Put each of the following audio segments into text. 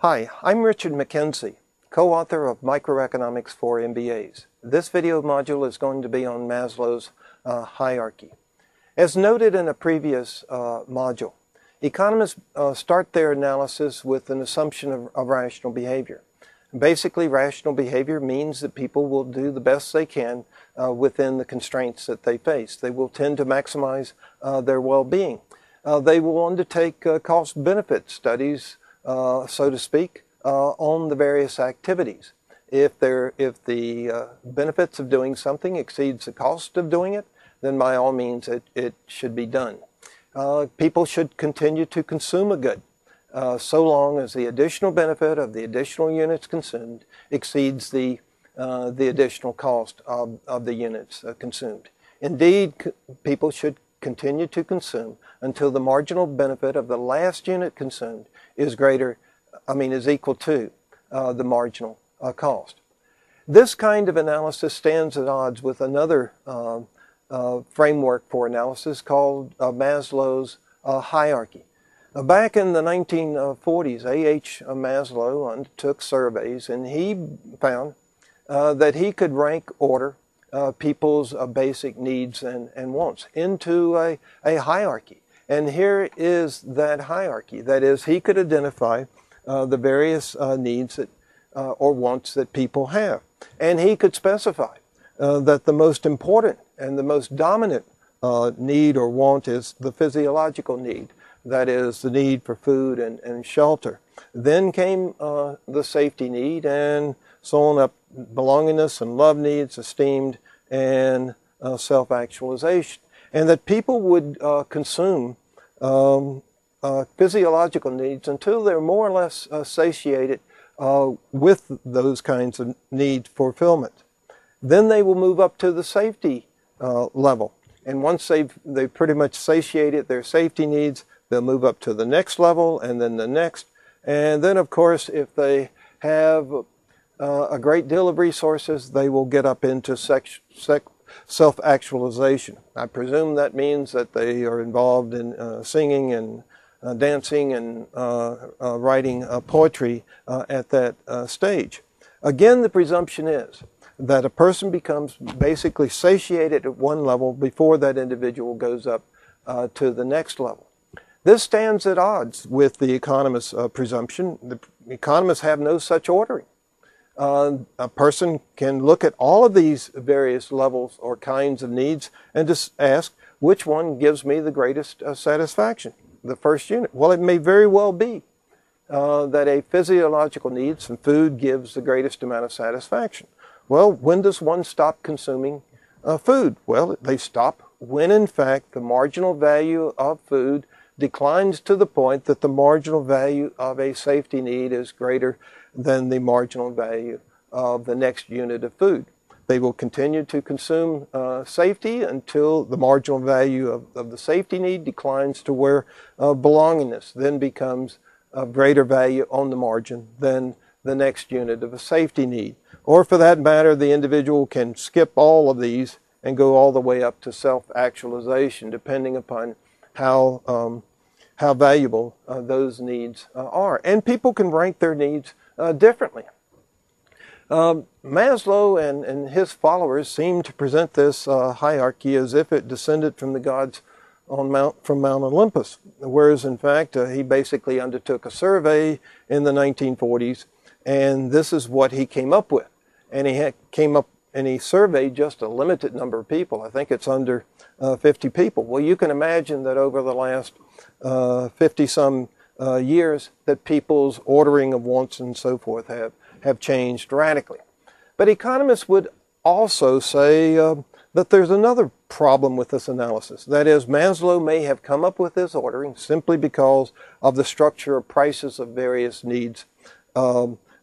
Hi, I'm Richard McKenzie, co-author of Microeconomics for MBAs. This video module is going to be on Maslow's hierarchy. As noted in a previous module, economists start their analysis with an assumption of rational behavior. Basically, rational behavior means that people will do the best they can within the constraints that they face. They will tend to maximize their well-being. They will undertake cost-benefit studies, so to speak, on the various activities. If the benefits of doing something exceeds the cost of doing it, then by all means it should be done. People should continue to consume a good, so long as the additional benefit of the additional units consumed exceeds the additional cost of the units consumed. Indeed, people should continue to consume until the marginal benefit of the last unit consumed is equal to the marginal cost. This kind of analysis stands at odds with another framework for analysis called Maslow's hierarchy. Back in the 1940s, A.H. Mazlow undertook surveys, and he found that he could rank order people's basic needs and wants into a hierarchy. And here is that hierarchy. That is, he could identify the various needs or wants that people have. And he could specify that the most important and the most dominant need or want is the physiological need. That is, the need for food and shelter. Then came the safety need, and so on up, belongingness and love needs, esteemed, and self-actualization. And that people would consume physiological needs until they're more or less satiated with those kinds of need fulfillment. Then they will move up to the safety level. And once they've pretty much satiated their safety needs, they'll move up to the next level, and then the next. And then, of course, if they have a great deal of resources, they will get up into self-actualization. I presume that means that they are involved in singing and dancing and writing poetry at that stage. Again, the presumption is that a person becomes basically satiated at one level before that individual goes up to the next level. This stands at odds with the economist's presumption. The economists have no such ordering. A person can look at all of these various levels or kinds of needs and just ask, which one gives me the greatest satisfaction? The first unit. Well, it may very well be that a physiological need, some food, gives the greatest amount of satisfaction. Well, when does one stop consuming food? Well, they stop when, in fact, the marginal value of food declines to the point that the marginal value of a safety need is greater than the marginal value of the next unit of food. They will continue to consume safety until the marginal value of the safety need declines to where belongingness then becomes of greater value on the margin than the next unit of a safety need. Or for that matter, the individual can skip all of these and go all the way up to self-actualization, depending upon how valuable those needs are. And people can rank their needs differently. Maslow and his followers seem to present this hierarchy as if it descended from the gods from Mount Olympus, whereas in fact he basically undertook a survey in the 1940s, and this is what he came up with. And he surveyed just a limited number of people. I think it's under 50 people. Well, you can imagine that over the last 50-some years that people's ordering of wants and so forth have changed radically. But economists would also say that there's another problem with this analysis. That is, Maslow may have come up with this ordering simply because of the structure of prices of various needs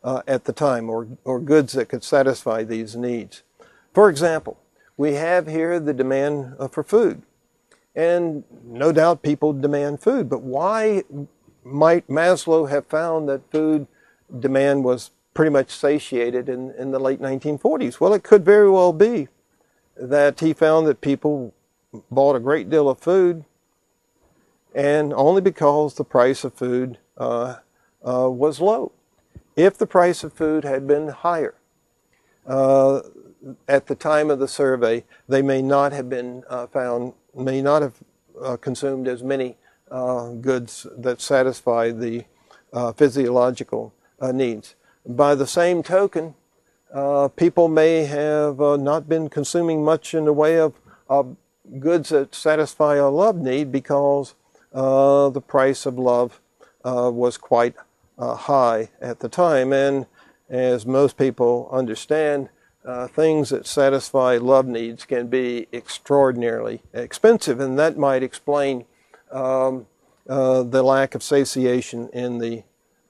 at the time, or goods that could satisfy these needs. For example, we have here the demand for food. And no doubt people demand food, but why might Maslow have found that food demand was pretty much satiated in the late 1940s? Well, it could very well be that he found that people bought a great deal of food, and only because the price of food was low. If the price of food had been higher at the time of the survey, they may not have been consumed as many goods that satisfy the physiological needs. By the same token, people may have not been consuming much in the way of goods that satisfy a love need because the price of love was quite high at the time. And as most people understand, things that satisfy love needs can be extraordinarily expensive, and that might explain the lack of satiation in the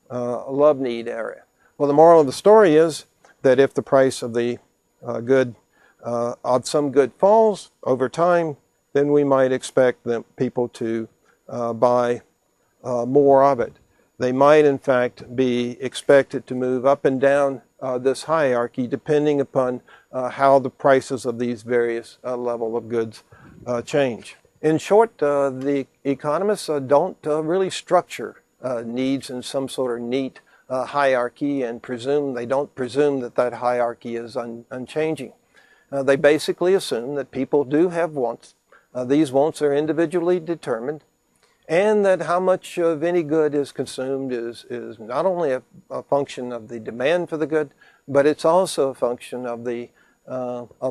love need area. Well, the moral of the story is that if the price of the of some good falls over time, then we might expect people to buy more of it. They might, in fact, be expected to move up and down this hierarchy depending upon how the prices of these various level of goods change. In short, the economists don't really structure needs in some sort of neat hierarchy and they don't presume that that hierarchy is unchanging. They basically assume that people do have wants. These wants are individually determined, and that how much of any good is consumed is not only a function of the demand for the good, but it's also a function of the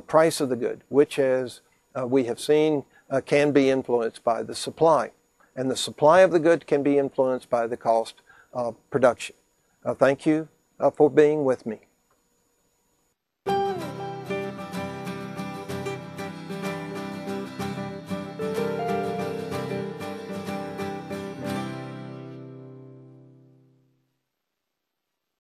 price of the good, which, as we have seen, can be influenced by the supply. And the supply of the good can be influenced by the cost of production. Thank you for being with me.